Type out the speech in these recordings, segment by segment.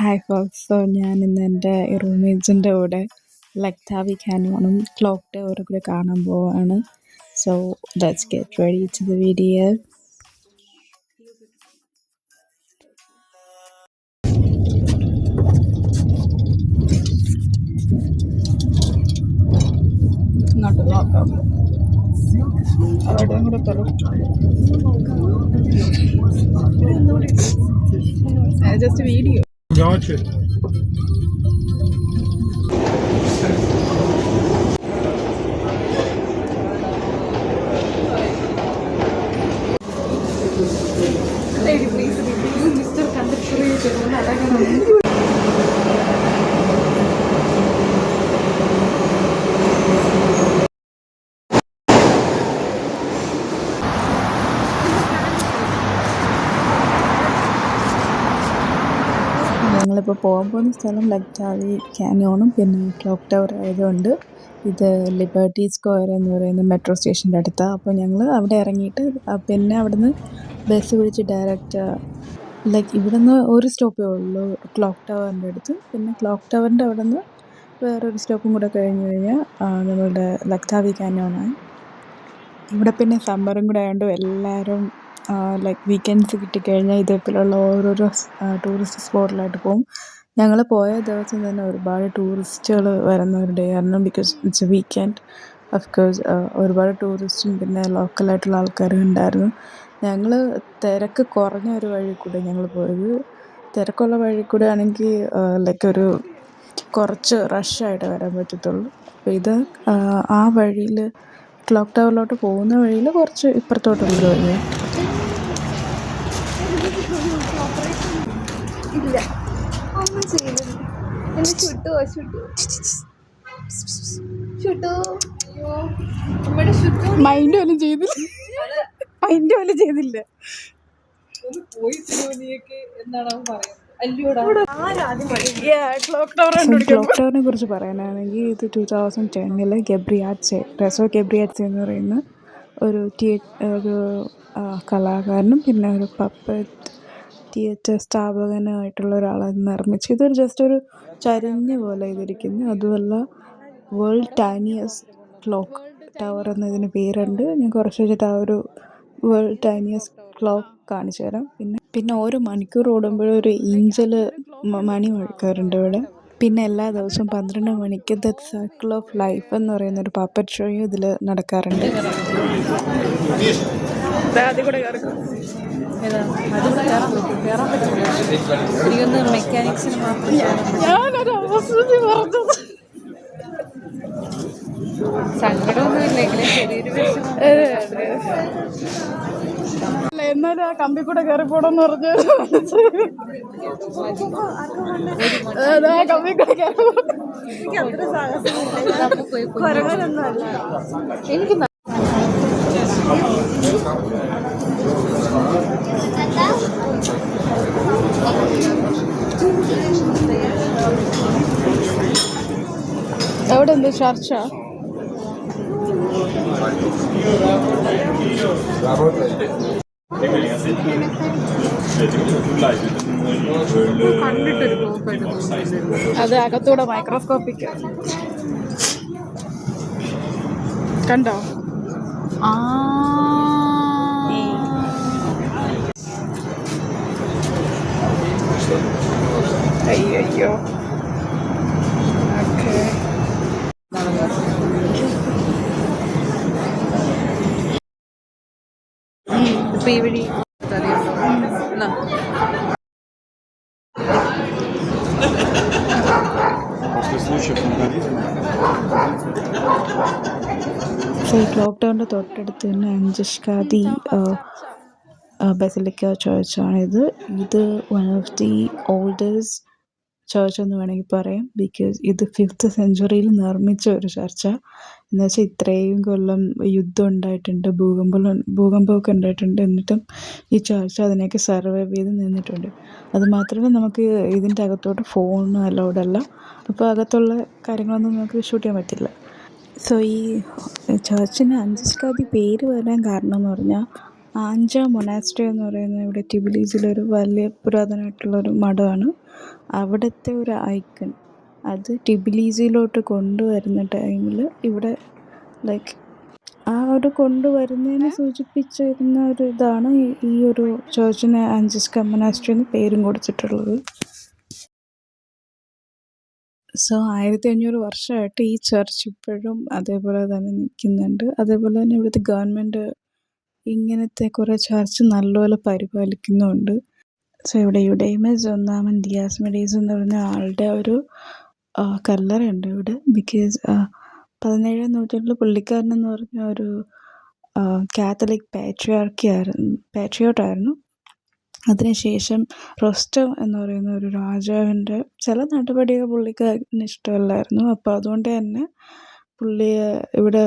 Hi Fox. So ഞാൻ ഇന്ന് എൻ്റെ റൂംമേറ്റ്സിൻ്റെ കൂടെ ലക്താവി കാനിയോണും ക്ലോക്ക് ടവറും കൂടെ കാണാൻ പോവാണ്. So let's get ready to the video. ഇങ്ങോട്ട് നോക്കാം. അവിടെയും കൂടെ തരും. Just video. മിസ്റ്റർ കണ്ടക്ടർ ഞങ്ങളിപ്പോൾ പോകാൻ പോകുന്ന സ്ഥലം ലക്താവി കാനിയോണും പിന്നെ ക്ലോക്ക് ടവർ ആയതുകൊണ്ട് ഇത് ലിബർട്ടി സ്ക്വയർ എന്ന് പറയുന്ന മെട്രോ സ്റ്റേഷൻ്റെ അടുത്താണ്. അപ്പോൾ ഞങ്ങൾ അവിടെ ഇറങ്ങിയിട്ട് പിന്നെ അവിടുന്ന് ബസ് പിടിച്ച് ഡയറക്റ്റ് ഇവിടുന്ന് ഒരു സ്റ്റോപ്പേ ഉള്ളൂ ക്ലോക്ക് ടവറിൻ്റെ അടുത്ത്. പിന്നെ ക്ലോക്ക് ടവറിൻ്റെ അവിടെ നിന്ന് വേറൊരു സ്റ്റോപ്പും കൂടെ കഴിഞ്ഞ് കഴിഞ്ഞാൽ നമ്മളുടെ ലക്താവി കാനിയോണാണ്. ഇവിടെ പിന്നെ സമ്മറും കൂടെ ആയതുകൊണ്ട് എല്ലാവരും വീക്കെൻഡ്സ് കിട്ടിക്കഴിഞ്ഞാൽ ഇതേപോലുള്ള ഓരോരോ ടൂറിസ്റ്റ് സ്പോട്ടിലായിട്ട് പോകും. ഞങ്ങൾ പോയ ദിവസം തന്നെ ഒരുപാട് ടൂറിസ്റ്റുകൾ വരുന്ന ഒരു ഡേ ആയിരുന്നു. Because it's A weekend. Of course ഒരുപാട് ടൂറിസ്റ്റും പിന്നെ ലോക്കലായിട്ടുള്ള ആൾക്കാരും ഉണ്ടായിരുന്നു. ഞങ്ങൾ തിരക്ക് കുറഞ്ഞ ഒരു വഴി കൂടെ ഞങ്ങൾ പോയത്. തിരക്കുള്ള വഴി കൂടെ ആണെങ്കിൽ ഒരു കുറച്ച് റഷായിട്ട് വരാൻ പറ്റത്തുള്ളൂ. അപ്പോൾ ഇത് ആ വഴിയിൽ ക്ലോക്ക് ടവറിലോട്ട് പോകുന്ന വഴിയിൽ കുറച്ച് ഇപ്പുറത്തോട്ടുള്ളൊരു വഴിയാണ്. ഇല്ല ഒന്നും ചെയ്യുന്നില്ല. എന്നെ ചുട്ടോ നമ്മുടെ മൈൻഡ് പോലും ചെയ്തില്ല. ക്ലോക്ക് ടവറിനെ കുറിച്ച് പറയാനാണെങ്കിൽ ഇത് 2010 റെസോ ഗബ്രിയാറ്റ്സെ എന്ന് പറയുന്ന ഒരു കലാകാരനും പിന്നെ ഒരു പപ്പറ്റ് തിയേറ്റർ സ്ഥാപകനുമായിട്ടുള്ള ഒരാളാണ് നിർമ്മിച്ചു. ഇതൊരു ജസ്റ്റ് ഒരു ചരിഞ്ഞ പോലെ ഇതിരിക്കുന്നു. അതുമല്ല വേൾഡ് ടൈനിയസ്റ്റ് ക്ലോക്ക് ടവർ എന്നതിന് പേരുണ്ട്. ഞാൻ കുറച്ച് വെച്ചിട്ട് ആ ഒരു വേൾഡ് ടൈനിയസ്റ്റ് ക്ലോക്ക് കാണിച്ചു തരാം. പിന്നെ ഓരോ മണിക്കൂർ ഓടുമ്പോഴും ഒരു ഇഞ്ചിൽ മണി മുഴക്കാറുണ്ട് ഇവിടെ. പിന്നെ എല്ലാ ദിവസവും 12 മണിക്ക് ദ സർക്കിൾ ഓഫ് ലൈഫ് എന്ന് പറയുന്ന ഒരു പപ്പറ്റ് ഷോയും ഇതിൽ നടക്കാറുണ്ട്. മെക്കാനിക്സിന് മാത്രം സങ്കടമൊന്നുമില്ലെങ്കിലും ചെറിയൊരു വിഷമം. എന്നാലും ആ കമ്പി കൂടെ കയറി പോണെന്ന് പറഞ്ഞു. കമ്പി കൂടെ കയറി എനിക്ക് എവിടെ എന്ത് ചർച്ച അത് അകത്തൂടെ മൈക്രോസ്കോപ്പിക് കണ്ടോ? അയ്യോ ഇപ്പൊ ഈ വഴി ക്ലോക്ക് ടവറിൻ്റെ തൊട്ടടുത്ത് തന്നെ അഞ്ചഷ്കാദി ബസിലിക്ക ചർച്ചാണിത്. ഇത് one of the oldest church എന്ന് വേണമെങ്കിൽ പറയാം. ബിക്കോസ് ഇത് 5th സെഞ്ച്വറിയിൽ നിർമ്മിച്ച ഒരു ചർച്ച. എന്ന് വെച്ചാൽ ഇത്രയും കൊല്ലം യുദ്ധം ഉണ്ടായിട്ടുണ്ട്, ഭൂകമ്പമൊക്കെ ഉണ്ടായിട്ടുണ്ട്. എന്നിട്ടും ഈ ചർച്ച അതിനെയൊക്കെ സർവൈവ് ചെയ്ത് നിന്നിട്ടുണ്ട്. അതുമാത്രമല്ല നമുക്ക് ഇതിൻ്റെ അകത്തോട്ട് ഫോൺ അലൗഡ് അല്ല. അപ്പോൾ അകത്തുള്ള കാര്യങ്ങളൊന്നും നമുക്ക് ഷൂട്ട് ചെയ്യാൻ പറ്റില്ല. സോ ഈ ചർച്ചിന് അഞ്ചഷ്കാദി പേര് വരാൻ കാരണം എന്ന് പറഞ്ഞാൽ ആഞ്ച മൊനാസ്ട്രി എന്ന് പറയുന്ന ഇവിടെ ടിബിലീസിലൊരു വലിയ പുരാതനമായിട്ടുള്ളൊരു മഠമാണ്. അവിടുത്തെ ഒരു ഐക്കൺ അത് ടിബിലീസിലോട്ട് കൊണ്ടുവരുന്ന ടൈമിൽ ഇവിടെ ലൈക്ക് ആ ഒരു കൊണ്ടുവരുന്നതിനെ സൂചിപ്പിച്ചിരുന്ന ഒരു ഇതാണ് ഈ ഒരു ചേർച്ചിന് ആഞ്ചിസ്ക മൊനാസ്ട്രി എന്ന് പേരും കൊടുത്തിട്ടുള്ളത്. സോ 1500 വർഷമായിട്ട് ഈ ചർച്ച് ഇപ്പോഴും അതേപോലെ തന്നെ നിൽക്കുന്നുണ്ട്. അതേപോലെ തന്നെ ഇവിടുത്തെ ഗവൺമെൻറ് ഇങ്ങനത്തെ കുറേ ചർച്ച് നല്ലപോലെ പരിപാലിക്കുന്നുമുണ്ട്. സോ ഇവിടെ യുഡൈമസ് ഒന്നാമൻ ദിയാസ് മെഡീസ് എന്ന് പറഞ്ഞ ആളുടെ ഒരു കല്ലറയുണ്ട് ഇവിടെ. ബിക്കോസ് 17-ാം നൂറ്റാണ്ടിൽ പുള്ളിക്കാരനെന്ന് പറഞ്ഞ ഒരു കാത്തലിക് പാട്രിയോട്ടായിരുന്നു. അതിനുശേഷം റൊസ്റ്റം എന്ന് പറയുന്ന ഒരു രാജാവിൻ്റെ ചില നടപടികൾ പുള്ളിക്കാരന് ഇഷ്ടമല്ലായിരുന്നു. അപ്പോൾ അതുകൊണ്ട് തന്നെ പുള്ളിയെ ഇവിടെ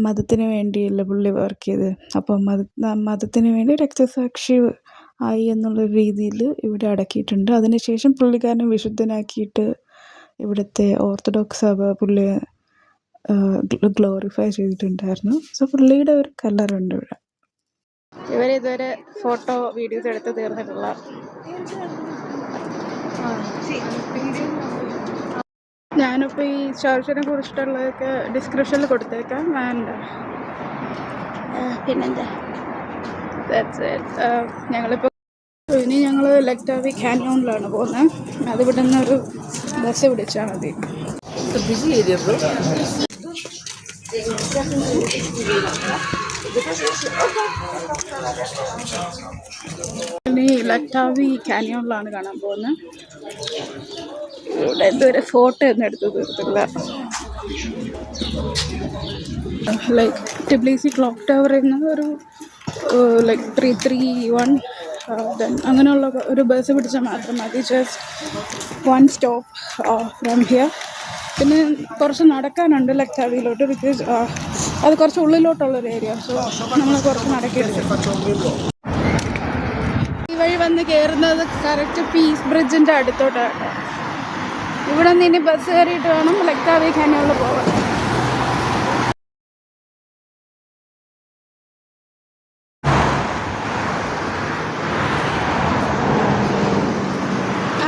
മതത്തിന് വേണ്ടിയല്ല പുള്ളി വർക്ക് ചെയ്തത്. അപ്പോൾ മതത്തിന് വേണ്ടി രക്തസാക്ഷി ആയി എന്നുള്ള രീതിയിൽ ഇവിടെ അടക്കിയിട്ടുണ്ട്. അതിനുശേഷം പുള്ളിക്കാരനെ വിശുദ്ധനാക്കിയിട്ട് ഇവിടുത്തെ ഓർത്തഡോക്സ് സഭ പുള്ളിയെ ഗ്ലോറിഫൈ ചെയ്തിട്ടുണ്ടായിരുന്നു. സോ പുള്ളിയുടെ ഒരു കല്ലറുണ്ട് ഇവിടെ. ഇവരിതുവരെ ഫോട്ടോ വീഡിയോസ് എടുത്ത് തീർന്നിട്ടുള്ള. ഞാനിപ്പോൾ ഈ ചർച്ചിനെ കുറിച്ചിട്ടുള്ളതൊക്കെ ഡിസ്ക്രിപ്ഷനിൽ കൊടുത്തേക്കാം. വേണ്ട പിന്നെന്താ, ഞങ്ങളിപ്പോൾ ഇനി ഞങ്ങൾ ലക്ടാവി കാന്യോണിലാണ് പോകുന്നത്. അത് ഇവിടെ നിന്നൊരു ബസ് പിടിച്ചാൽ മതി. ഇനി ലക്ടാവി കാന്യോണിലാണ് കാണാൻ പോകുന്നത്. ഇവിടെ ഇതുവരെ ഫോട്ടോ ഒന്നും എടുത്ത് തീർത്തില്ല. ലൈക്ക് ടിബ്ലിസി ക്ലോക്ക് ടവർ എന്ന ഒരു ലൈക്ക് 331 അങ്ങനെയുള്ള ഒരു ബസ് പിടിച്ചാൽ മാത്രം മതി. Just 1 stop from here. പിന്നെ കുറച്ച് നടക്കാനുണ്ട് ലക്ടാവിയിലോട്ട്. ബിക്കോസ് അത് കുറച്ച് ഉള്ളിലോട്ടുള്ളൊരു ഏരിയ. സോ നമ്മൾ കുറച്ച് നടക്കിയെടുക്കും. ഈ വഴി വന്ന് കയറുന്നത് കറക്റ്റ് പീസ് ബ്രിഡ്ജിൻ്റെ അടുത്തോട്ടാണ്. ഇവിടെ നിന്ന് ഇനി ബസ് കയറിയിട്ട് വേണം ലക്ടാവി കാന്യോണിൽ പോകാൻ.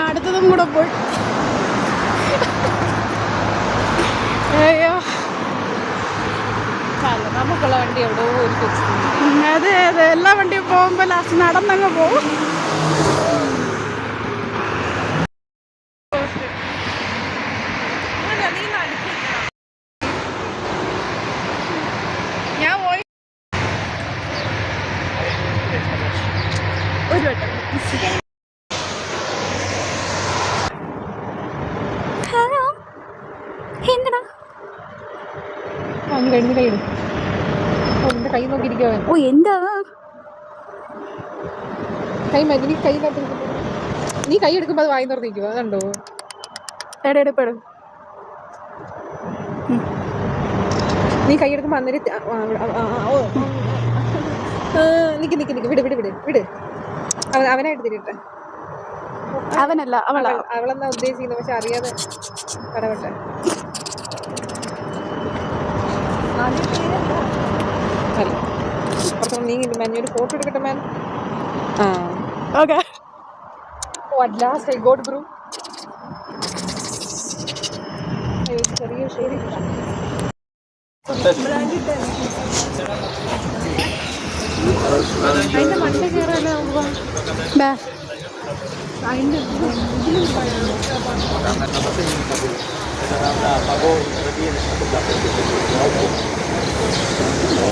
അടുത്തതും കൂടെ പോയി. അയ്യോ, നമുക്കുള്ള വണ്ടി എവിടെയോ ഒരു അതെ അതെ, എല്ലാ വണ്ടിയും പോകുമ്പോൾ ലാസ്റ്റ് നടന്നങ്ങ് പോകും. ഞാൻ പോയി ഒരു വട്ടം. ഹലോ, എന്താ കഴിഞ്ഞ കൈ എന്റെ കൈ നോക്കിയിരിക്കോ? ഓ എന്താ കൈ നീ കൈ നീ കൈ എടുക്കുമ്പോൾ അത് വായി തുറന്നിരിക്കുക. അതുണ്ടോ? എടെടുപ്പെടും. നീ കൈ എടുക്കുമ്പോൾ അന്നേരം നിക്ക് നിക്ക് നിക്ക് വിട് വിട് വിട് വിട്. അവനായിട്ട് തിരിട്ടെ. അവനല്ല അവളെന്നാ ഉദ്ദേശിക്കുന്നത്, പക്ഷെ അറിയാതെ കടവട്ടെ. അല്ല കുറച്ചും നീ ഒരു ഫോട്ടോ എടുക്കട്ടെ man. Okay. Oh at last I got through. ചെറിയ ശരി അതിന്റെ മണ്ട കയറാനേ അതിന്റെ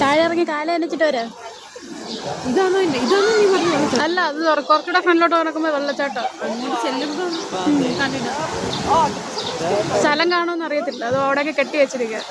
താഴെ ഇറങ്ങി കാല നനച്ചിട്ട് വരാം. ഇതാണോ നീ പറഞ്ഞത്? അല്ല, അത് കുറച്ചുകൂടെ ഫ്രണ്ടിലോട്ട് നടക്കുമ്പോൾ വെള്ളച്ചാട്ടം. ചെല്ലുമ്പോൾ കണ്ടിട്ട് സ്ഥലം കാണുമെന്ന് അറിയത്തില്ല. അത് അവിടെയൊക്കെ കെട്ടി വെച്ചിരിക്കുക.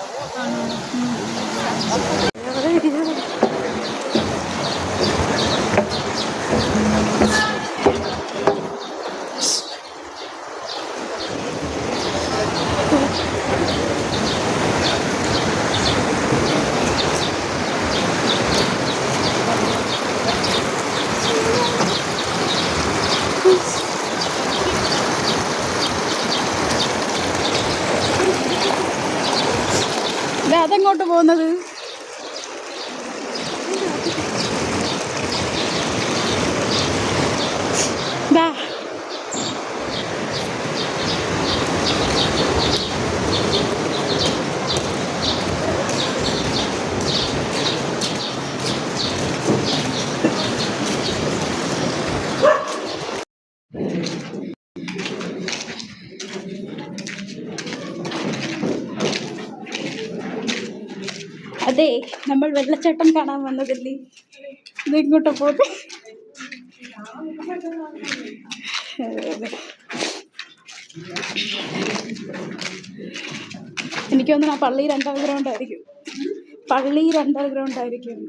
അതെങ്ങോട്ട് പോകുന്നത്? അതെ, നമ്മൾ വെള്ളച്ചാട്ടം കാണാൻ വന്നതല്ലേ. ഇത് ഇങ്ങോട്ട് പോകും. എനിക്ക് തോന്നുന്നു ആ പള്ളിയിൽ അണ്ടർഗ്രൗണ്ട് ആയിരിക്കും. പള്ളിയിൽ അണ്ടർഗ്രൗണ്ട് ആയിരിക്കും.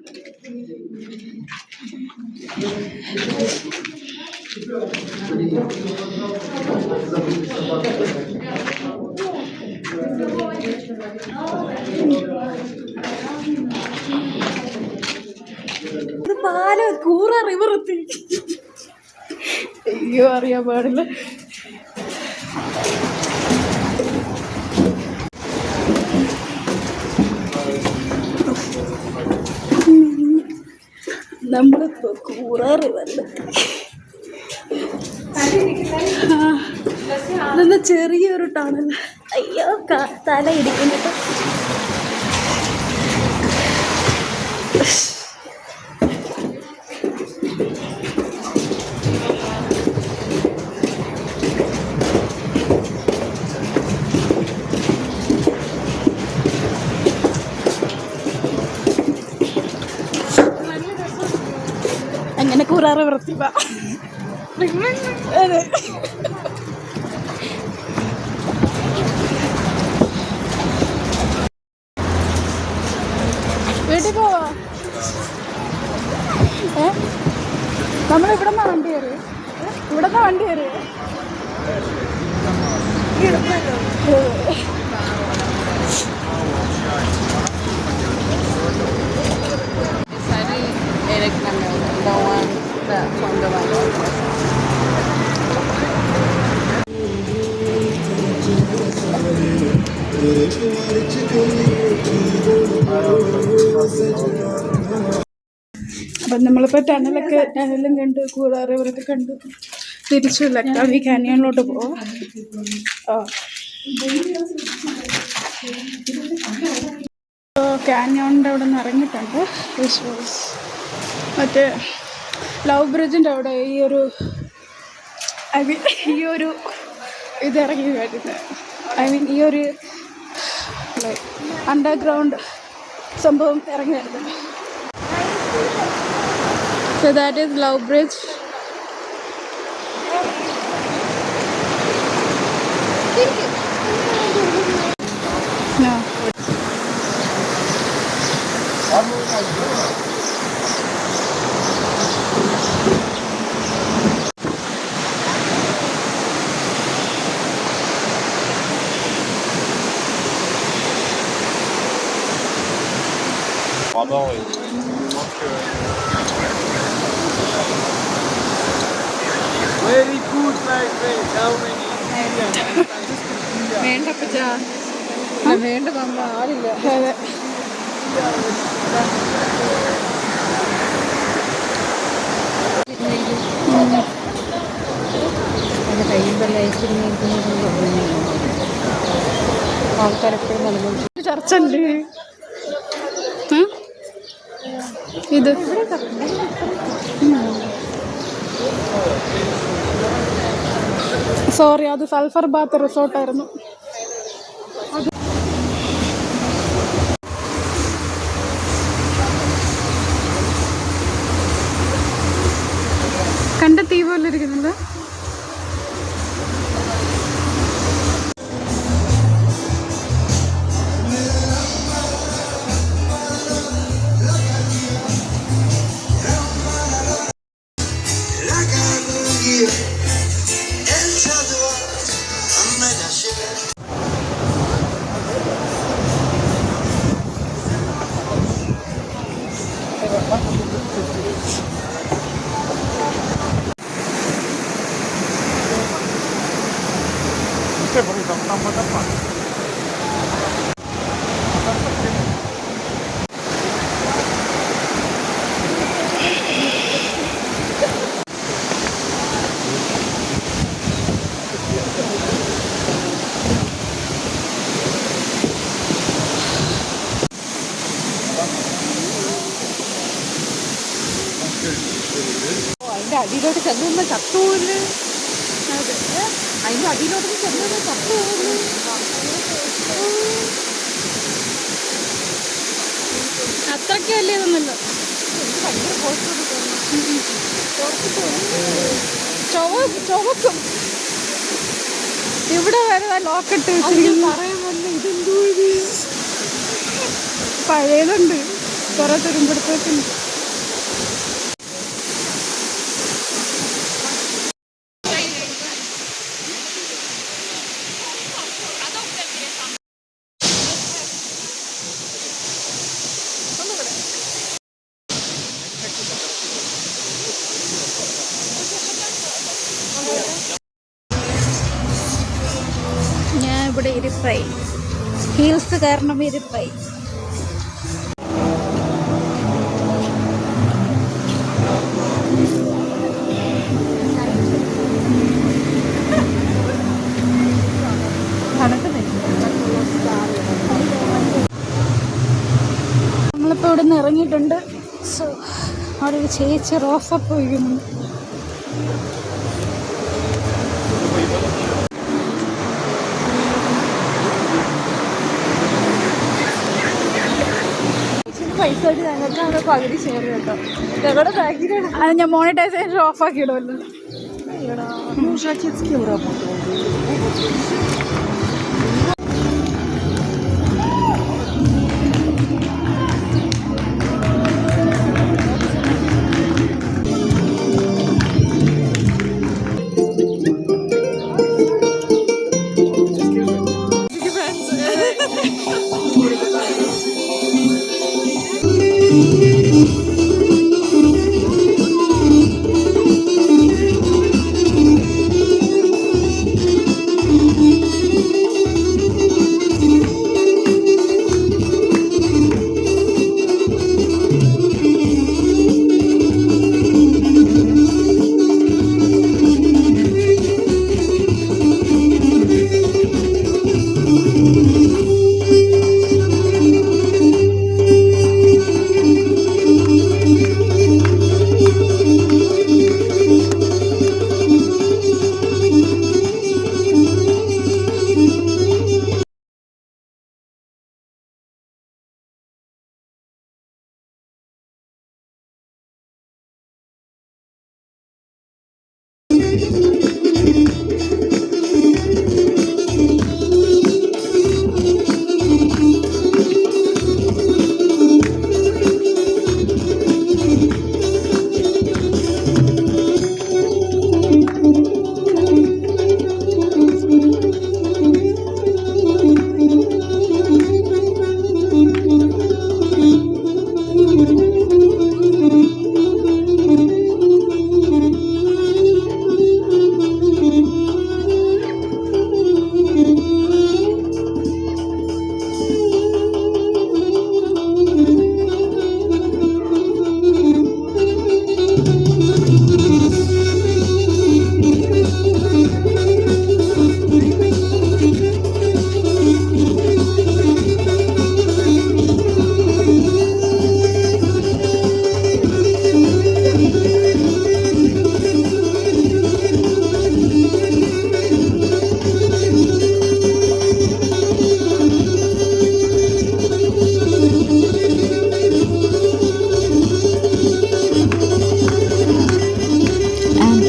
ഇത് പാലം കൂറ റിവർ എത്തി. അയ്യോ, അറിയാൻ പാടില്ല. നമ്മളിപ്പോ കൂറ റിവറിലെത്തി. ഇതൊന്ന് ചെറിയൊരു ടണൽ. അയ്യോ, തല ഇടിക്കുന്നുണ്ട്. അങ്ങനെ കൂറാറ് വൃത്തിപ്പ. അതെ, വീട്ടിൽ പോവാ. നമ്മളിവിടെ നിന്നാ വണ്ടി കയറി. ഇവിടെ നിന്നാ വണ്ടി കയറി. അപ്പം നമ്മളിപ്പോൾ ടണലും കണ്ട് കൂടാറ് ഇവരൊക്കെ കണ്ടു തിരിച്ചു ലക്കാവി കാനിയനിലോട്ട് പോവാം. കാനിയോണിൻ്റെ അവിടെ നിന്ന് ഇറങ്ങിയിട്ടുണ്ട്. മറ്റേ ലവ് ബ്രിഡ്ജിൻ്റെ അവിടെ ഈ ഒരു ഇതിറങ്ങി വരുന്നത്. ഈ ഒരു അണ്ടർഗ്രൗണ്ട് സംഭവം ഇറങ്ങി വരുന്നത്. So that is Love Bridge. No. Very good, my friend. How many? വേണ്ട പച്ചാ, വേണ്ട നമ്മ ആരില്ല. ആൾക്കാരെപ്പോഴും നൽകുന്നു. ചർച്ചല്ലേ ഇത്? സോറി, അത് സൾഫർ ബാത്ത് റിസോർട്ടായിരുന്നു. കണ്ട തീ പോലെ ഇരിക്കുന്നുണ്ട്. അതിന്റെ അടിയിലോട്ട് ചെന്ന് ചത്തുപോല്. അതിന്റെ അടിയിലോട്ട് ചെന്ന് ചത്തുപോല്. അത്രയ്ക്ക് വലിയ ഇതൊന്നുമില്ല. ചുവക്കും ഇവിടെ വരെ ലോക്കിട്ട് വെച്ചിരിക്കുന്നു. പഴയതുണ്ട് കുറെ തുരുമ്പെടുത്തൊക്കെ. ഞാൻ ഇവിടെ ഇരിപ്പായി, ഹീൽസ് കാരണം ഇരിപ്പായി. നമ്മളിപ്പോൾ ഇവിടെ നിന്ന് ഇറങ്ങിയിട്ടുണ്ട്. സോ അവിടെ ഒരു ചേച്ചി റോസപ്പ് വയ്ക്കുന്നു. പൈസ ഞങ്ങൾക്ക് പകുതി ഷെയർ കേട്ടോ. ഞങ്ങളുടെ ബാങ്കിലാണ്. അത് ഞാൻ മോണിറ്റൈസേഷൻ ഓഫ് ആക്കിയിടുമല്ലോ.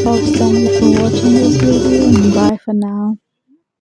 Folks, thank you for watching this video and bye for now.